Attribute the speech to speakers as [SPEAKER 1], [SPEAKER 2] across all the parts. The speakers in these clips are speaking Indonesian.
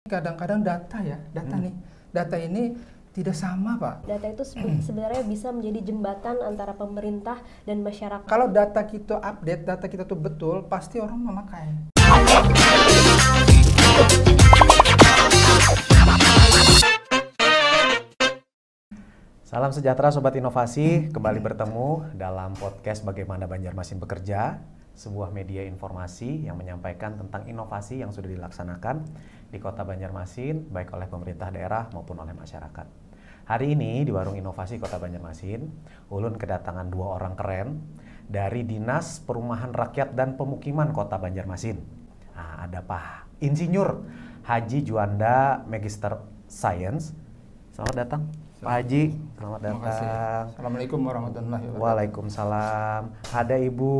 [SPEAKER 1] Kadang-kadang data ini tidak sama, Pak.
[SPEAKER 2] Data itu sebenarnya bisa menjadi jembatan antara pemerintah dan masyarakat.
[SPEAKER 1] Kalau data kita update, data kita tuh betul, pasti orang memakai.
[SPEAKER 3] Salam sejahtera Sobat Inovasi, kembali bertemu dalam podcast Bagaimana Banjarmasin Bekerja, sebuah media informasi yang menyampaikan tentang inovasi yang sudah dilaksanakan di Kota Banjarmasin, baik oleh pemerintah daerah maupun oleh masyarakat. Hari ini di Warung Inovasi Kota Banjarmasin, Ulun kedatangan dua orang keren dari Dinas Perumahan Rakyat dan Pemukiman Kota Banjarmasin. Nah, ada Pak Insinyur Haji Juanda, Magister Science. Selamat datang. Pak Haji, selamat datang.
[SPEAKER 1] Assalamualaikum warahmatullahi wabarakatuh.
[SPEAKER 3] Waalaikumsalam. Ada Ibu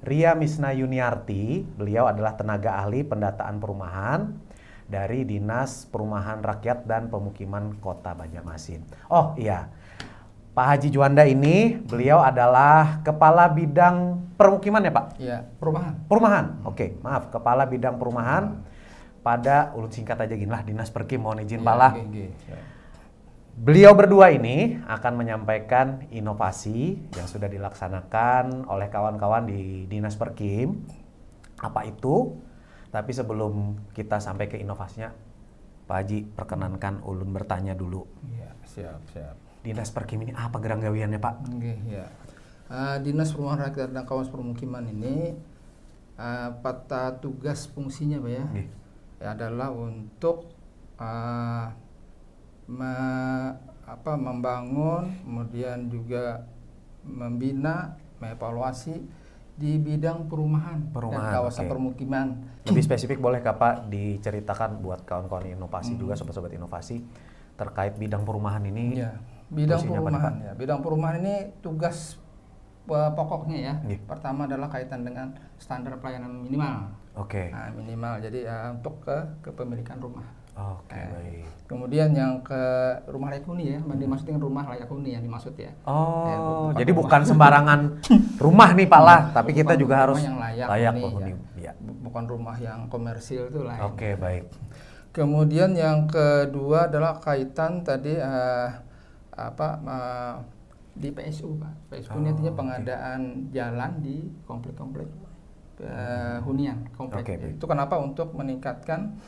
[SPEAKER 3] Ria Misna Yuniarti, beliau adalah tenaga ahli pendataan perumahan dari Dinas Perumahan Rakyat dan Pemukiman Kota Banjarmasin. Oh iya, Pak Haji Juanda ini, beliau adalah Kepala Bidang Permukiman ya Pak?
[SPEAKER 1] Iya, perumahan.
[SPEAKER 3] Perumahan, oke, maaf, Kepala Bidang Perumahan pada, ulun singkat aja gini lah, Dinas Perkim, mohon izin Pak lah. Beliau berdua ini akan menyampaikan inovasi yang sudah dilaksanakan oleh kawan-kawan di Dinas Perkim. Apa itu? Tapi sebelum kita sampai ke inovasinya, Pak Haji, perkenankan ulun bertanya dulu.
[SPEAKER 1] Iya, siap.
[SPEAKER 3] Dinas Perkim ini apa gerang gawiannya Pak?
[SPEAKER 1] Oke, ya. Dinas Perumahan Rakyat dan Kawasan Permukiman ini peta tugas fungsinya Pak ya, adalah untuk membangun, kemudian juga membina, mengevaluasi di bidang perumahan dan kawasan permukiman.
[SPEAKER 3] Lebih spesifik boleh Pak diceritakan buat kawan-kawan inovasi juga, sobat-sobat inovasi terkait bidang perumahan ini?
[SPEAKER 1] Ya, bidang perumahan ya. Bidang perumahan ini tugas pokoknya ya. Pertama adalah kaitan dengan standar pelayanan minimal.
[SPEAKER 3] Oke.
[SPEAKER 1] Nah, minimal. Jadi untuk kepemilikan rumah.
[SPEAKER 3] Oke, baik.
[SPEAKER 1] Kemudian yang ke rumah layak huni ya, dimaksud dengan rumah layak huni yang dimaksud ya.
[SPEAKER 3] Oh, jadi bukan sembarangan rumah nih Pak lah, tapi kita juga harus
[SPEAKER 1] yang layak huni. Ya. Bukan rumah yang komersil itu lain.
[SPEAKER 3] Oke, baik.
[SPEAKER 1] Kemudian yang kedua adalah kaitan tadi di PSU Pak. PSU ini artinya pengadaan jalan di komplek-komplek hunian komplek. Itu kenapa? Untuk meningkatkan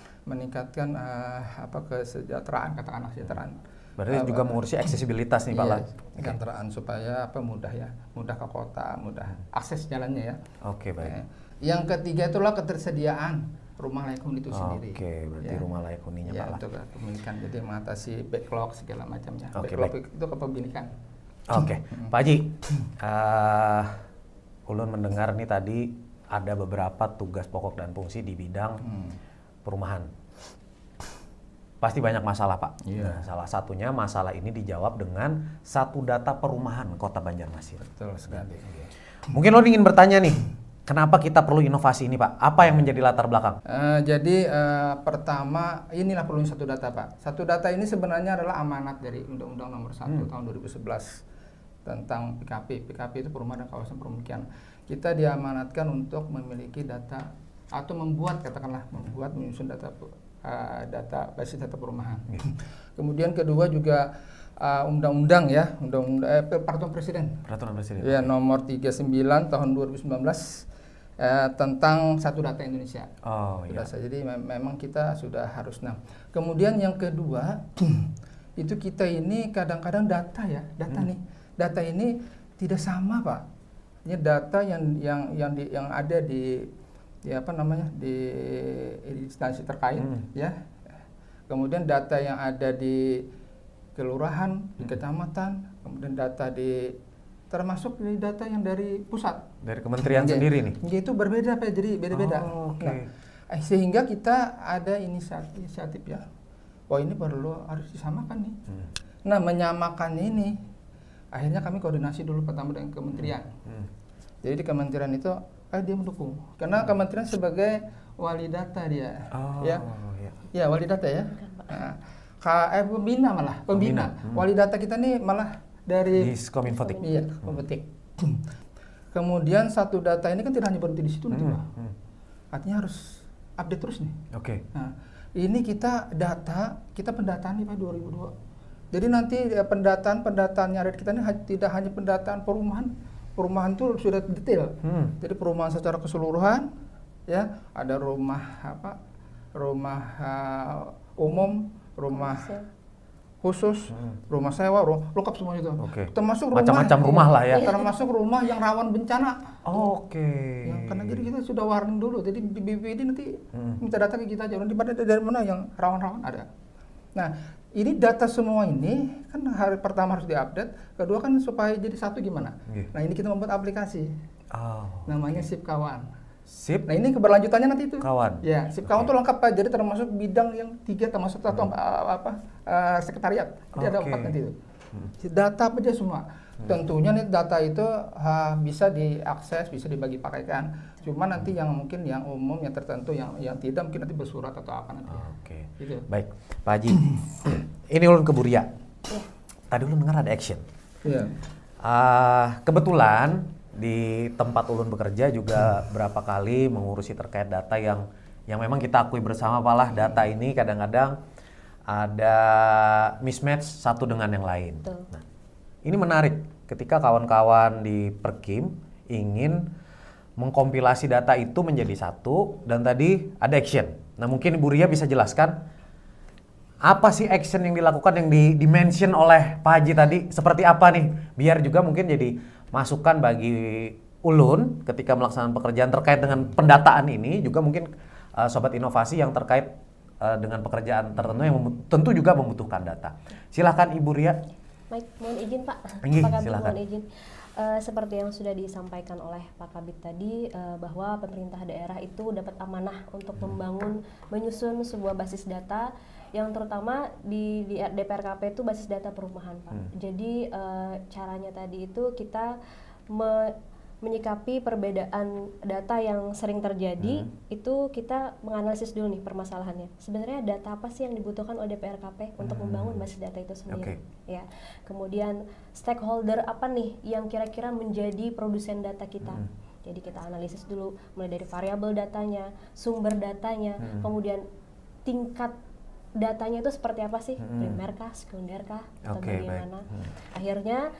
[SPEAKER 1] kesejahteraan, katakanlah kesejahteraan.
[SPEAKER 3] Berarti juga mengurusi aksesibilitas nih Pak lah.
[SPEAKER 1] Kesejahteraan supaya mudah ke kota, mudah akses jalannya ya.
[SPEAKER 3] Oke, baik.
[SPEAKER 1] Yang ketiga itulah ketersediaan rumah layak huni itu sendiri.
[SPEAKER 3] Oke, berarti rumah layak huninya Pak lah.
[SPEAKER 1] Untuk kepemilikan, jadi mengatasi backlog segala macamnya.
[SPEAKER 3] Oke,
[SPEAKER 1] backlog
[SPEAKER 3] baik.
[SPEAKER 1] itu kepemilikan.
[SPEAKER 3] Oke, Pak Haji, ulun mendengar nih tadi ada beberapa tugas pokok dan fungsi di bidang perumahan. Pasti banyak masalah Pak. Nah, salah satunya masalah ini dijawab dengan satu data perumahan Kota Banjarmasin.
[SPEAKER 1] Betul sekali.
[SPEAKER 3] Mungkin lo ingin bertanya nih, kenapa kita perlu inovasi ini Pak? Apa yang menjadi latar belakang?
[SPEAKER 1] Pertama, inilah perlu satu data Pak. Satu data ini sebenarnya adalah amanat dari Undang-Undang Nomor 1 tahun 2011 tentang PKP. PKP itu perumahan dan kawasan permukiman. Kita diamanatkan untuk memiliki data atau menyusun data basis data perumahan. Kemudian kedua juga undang-undang ya, peraturan presiden.
[SPEAKER 3] Peraturan presiden.
[SPEAKER 1] Ya, nomor 39 tahun 2019 tentang satu data Indonesia.
[SPEAKER 3] Oh iya.
[SPEAKER 1] Jadi memang kita sudah harus. Nah, kemudian yang kedua itu kita ini kadang-kadang data ini tidak sama Pak. Ini data yang ada di instansi terkait ya. Kemudian data yang ada di kelurahan, di kecamatan, kemudian data termasuk di data yang dari pusat. Dari
[SPEAKER 3] kementerian sendiri nih.
[SPEAKER 1] Itu berbeda Pak, jadi beda-beda. Nah, sehingga kita ada inisiatif ya. Wah, ini harus disamakan nih. Nah, menyamakan ini akhirnya kami koordinasi dulu pertama dengan kementerian. Jadi di kementerian itu dia mendukung, karena kementerian sebagai wali data dia, ya wali data ya, pembina. Wali data kita nih malah dari
[SPEAKER 3] Kominfotik.
[SPEAKER 1] Iya, Kominfotik. Kemudian satu data ini kan tidak hanya berhenti di situ nanti Pak, artinya harus update terus nih.
[SPEAKER 3] Oke.
[SPEAKER 1] Ini kita pendataan nih Pak 2002. Jadi nanti pendataan yang ada di kita ini tidak hanya pendataan perumahan itu sudah detail. Jadi perumahan secara keseluruhan, ya ada rumah umum, rumah khusus, rumah sewa, lengkap semua itu. Termasuk
[SPEAKER 3] macam-macam rumah lah ya.
[SPEAKER 1] Termasuk rumah yang rawan bencana. Ya, karena jadi kita sudah warning dulu. Jadi di BPBD nanti minta data ke kita aja. Dari mana yang rawan-rawan ada. Nah, ini data semua ini kan hari pertama harus diupdate. Kedua kan supaya jadi satu gimana? Nah, ini kita membuat aplikasi. Namanya SIP Kawan.
[SPEAKER 3] SIP.
[SPEAKER 1] Nah, ini keberlanjutannya nanti itu.
[SPEAKER 3] Kawan.
[SPEAKER 1] Ya, SIP Kawan itu lengkap Pak. Jadi termasuk bidang yang 3 termasuk satu sekretariat. Jadi ada 4 nanti itu. Data aja semua. Tentunya nih data itu bisa diakses, bisa dibagi pakaikan. Cuma nanti yang mungkin yang umum, yang tertentu, yang tidak mungkin nanti bersurat atau apa nanti. Gitu.
[SPEAKER 3] Baik, Pak Haji. Ini ulun ke Buria. Tadi ulun dengar ada action.
[SPEAKER 1] Iya.
[SPEAKER 3] Kebetulan di tempat ulun bekerja juga berapa kali mengurusi terkait data yang memang kita akui bersama Pak, data ini kadang-kadang ada mismatch satu dengan yang lain. Nah, ini menarik ketika kawan-kawan di Perkim ingin mengkompilasi data itu menjadi satu dan tadi ada action. Nah, mungkin Ibu Ria bisa jelaskan apa sih action yang dilakukan yang di-mention oleh Pak Haji tadi seperti apa nih? Biar juga mungkin jadi masukan bagi ulun ketika melaksanakan pekerjaan terkait dengan pendataan ini, juga mungkin sobat inovasi yang terkait dengan pekerjaan tertentu yang tentu juga membutuhkan data. Silakan Ibu Ria.
[SPEAKER 2] Baik, mohon izin Pak.
[SPEAKER 3] Pak
[SPEAKER 2] Kabit, mohon izin. Seperti yang sudah disampaikan oleh Pak Kabit tadi, bahwa pemerintah daerah itu dapat amanah untuk menyusun sebuah basis data yang terutama di DPRKP itu basis data perumahan Pak. Jadi caranya tadi itu kita menyikapi perbedaan data yang sering terjadi, itu kita menganalisis dulu nih permasalahannya. Sebenarnya data apa sih yang dibutuhkan oleh DPRKP untuk membangun basis data itu sendiri? Ya. Kemudian stakeholder apa nih yang kira-kira menjadi produsen data kita? Jadi kita analisis dulu mulai dari variabel datanya, sumber datanya, kemudian tingkat datanya itu seperti apa sih? Primer kah, sekunder kah, atau bagaimana? Akhirnya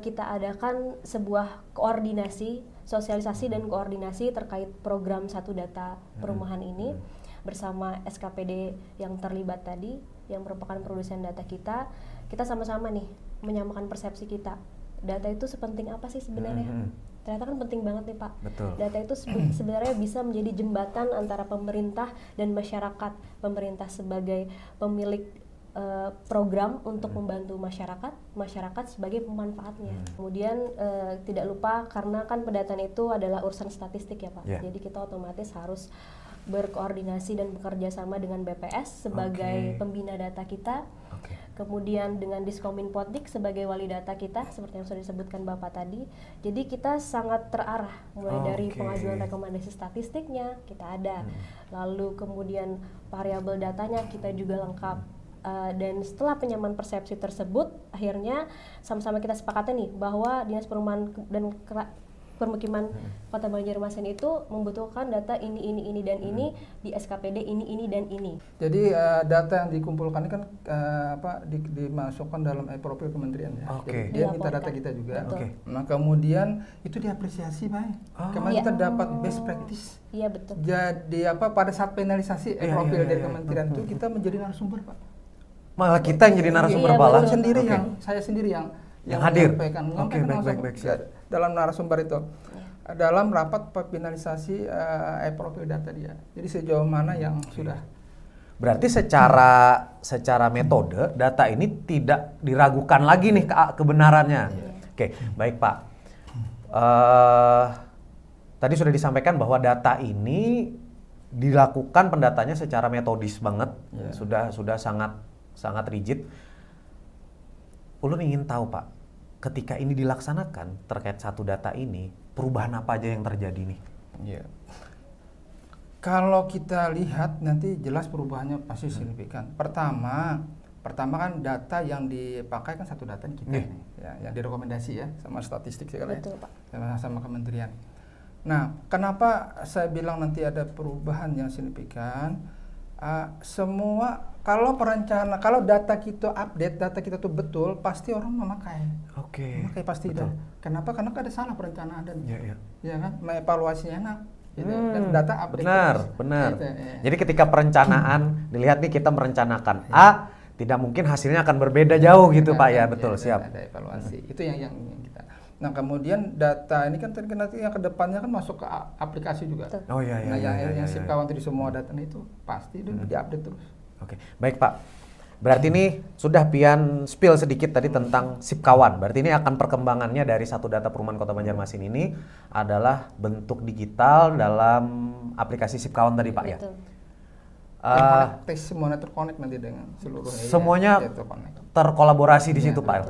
[SPEAKER 2] kita adakan sebuah koordinasi, sosialisasi dan koordinasi terkait program satu data perumahan ini bersama SKPD yang terlibat tadi, yang merupakan produsen data kita. Kita sama-sama nih menyamakan persepsi kita. Data itu sepenting apa sih sebenarnya? Ternyata kan penting banget nih Pak.
[SPEAKER 3] Betul.
[SPEAKER 2] Data itu sebenarnya bisa menjadi jembatan antara pemerintah dan masyarakat. Pemerintah sebagai pemilik program untuk membantu masyarakat sebagai pemanfaatnya. Kemudian tidak lupa karena kan pendataan itu adalah urusan statistik ya Pak. Jadi kita otomatis harus berkoordinasi dan bekerja sama dengan BPS sebagai pembina data kita. Kemudian dengan Diskominfotdik sebagai wali data kita seperti yang sudah disebutkan Bapak tadi. Jadi kita sangat terarah mulai dari pengajuan rekomendasi statistiknya kita ada. Lalu kemudian variabel datanya kita juga lengkap. Dan setelah penyamaan persepsi tersebut, akhirnya sama-sama kita sepakati nih bahwa Dinas Perumahan dan Permukiman Kota Banjarmasin itu membutuhkan data ini dan ini di SKPD ini dan ini.
[SPEAKER 1] Jadi data yang dikumpulkan ini kan dimasukkan dalam profil kementerian ya. Jadi dia minta data kita juga. Nah kemudian itu diapresiasi Pak. Kemarin kita dapat best practice.
[SPEAKER 2] Iya betul.
[SPEAKER 1] Jadi pada saat finalisasi profil dari kementerian itu kita menjadi narasumber Pak.
[SPEAKER 3] Malah kita yang jadi narasumber Pak.
[SPEAKER 1] Saya sendiri yang
[SPEAKER 3] hadir.
[SPEAKER 1] Baik. Dalam narasumber itu dalam rapat finalisasi profil data dia. Jadi sejauh mana yang sudah.
[SPEAKER 3] Berarti secara metode data ini tidak diragukan lagi nih kebenarannya. Baik Pak. Tadi sudah disampaikan bahwa data ini dilakukan pendatanya secara metodis banget, sudah sangat rigid. Ulun ingin tahu Pak, ketika ini dilaksanakan terkait satu data ini, perubahan apa aja yang terjadi nih?
[SPEAKER 1] Kalau kita lihat nanti jelas perubahannya pasti signifikan. Pertama kan data yang dipakai kan satu data kita nih, yang direkomendasi ya sama statistik segala sama kementerian. Nah, kenapa saya bilang nanti ada perubahan yang signifikan? Semua kalau data kita update, data kita tuh betul, pasti orang memakai.
[SPEAKER 3] Oke.
[SPEAKER 1] Memakai pasti.
[SPEAKER 3] Betul.
[SPEAKER 1] Kenapa? Karena ada salah perencanaan dan
[SPEAKER 3] Iya.
[SPEAKER 1] kan, mengevaluasinya enak. Gitu. Dan data update.
[SPEAKER 3] Benar.
[SPEAKER 1] Gitu, ya.
[SPEAKER 3] Jadi ketika perencanaan dilihat nih kita merencanakan A, tidak mungkin hasilnya akan berbeda jauh gitu Pak ya, betul, siap.
[SPEAKER 1] Ada evaluasi. Itu yang kita. Nah kemudian data ini kan nanti yang kedepannya kan masuk ke aplikasi juga.
[SPEAKER 3] Oh iya.
[SPEAKER 1] Nah yang SIPKawan tadi semua data itu pasti diupdate terus.
[SPEAKER 3] Oke, baik Pak. Berarti ini sudah Pian spill sedikit tadi tentang SIPKawan. Berarti ini akan perkembangannya dari satu data perumahan Kota Banjarmasin ini adalah bentuk digital dalam aplikasi SIPKawan tadi Pak ya.
[SPEAKER 1] Tes semuanya terkonek nanti dengan seluruh
[SPEAKER 3] semuanya terkolaborasi di situ Pak.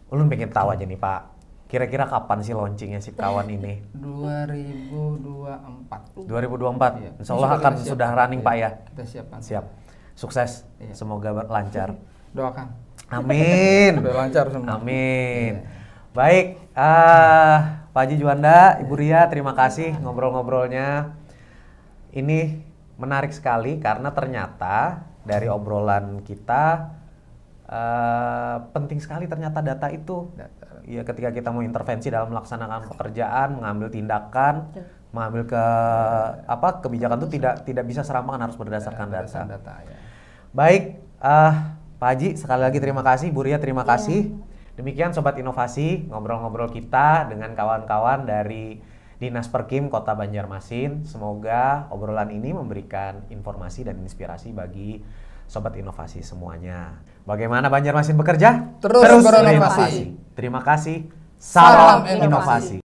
[SPEAKER 3] Ulun pengen tahu aja nih Pak. Kira-kira kapan sih launchingnya SIPKawan ini?
[SPEAKER 1] 2024.
[SPEAKER 3] 2024.
[SPEAKER 1] Iya.
[SPEAKER 3] Insya Allah akan sudah running Pak ya.
[SPEAKER 1] Kita siapkan.
[SPEAKER 3] Siap. Sukses.
[SPEAKER 1] Iya.
[SPEAKER 3] Semoga lancar.
[SPEAKER 1] Doakan.
[SPEAKER 3] Amin.
[SPEAKER 1] Udah lancar semua.
[SPEAKER 3] Amin. Baik, Pak Haji Juanda, Ibu Ria, terima kasih ngobrol-ngobrolnya. Ini menarik sekali karena ternyata dari obrolan kita penting sekali ternyata data itu. Ya, ketika kita mau intervensi dalam melaksanakan pekerjaan, mengambil tindakan, mengambil kebijakan itu tidak bisa serampangan, harus berdasarkan data.
[SPEAKER 1] Ya.
[SPEAKER 3] Baik, Pak Haji sekali lagi terima kasih, Bu Ria terima kasih. Demikian Sobat Inovasi, ngobrol-ngobrol kita dengan kawan-kawan dari Dinas Perkim Kota Banjarmasin. Semoga obrolan ini memberikan informasi dan inspirasi bagi Sobat Inovasi semuanya. Bagaimana Banjarmasin bekerja?
[SPEAKER 1] Terus berinovasi.
[SPEAKER 3] Terima kasih. Salam inovasi.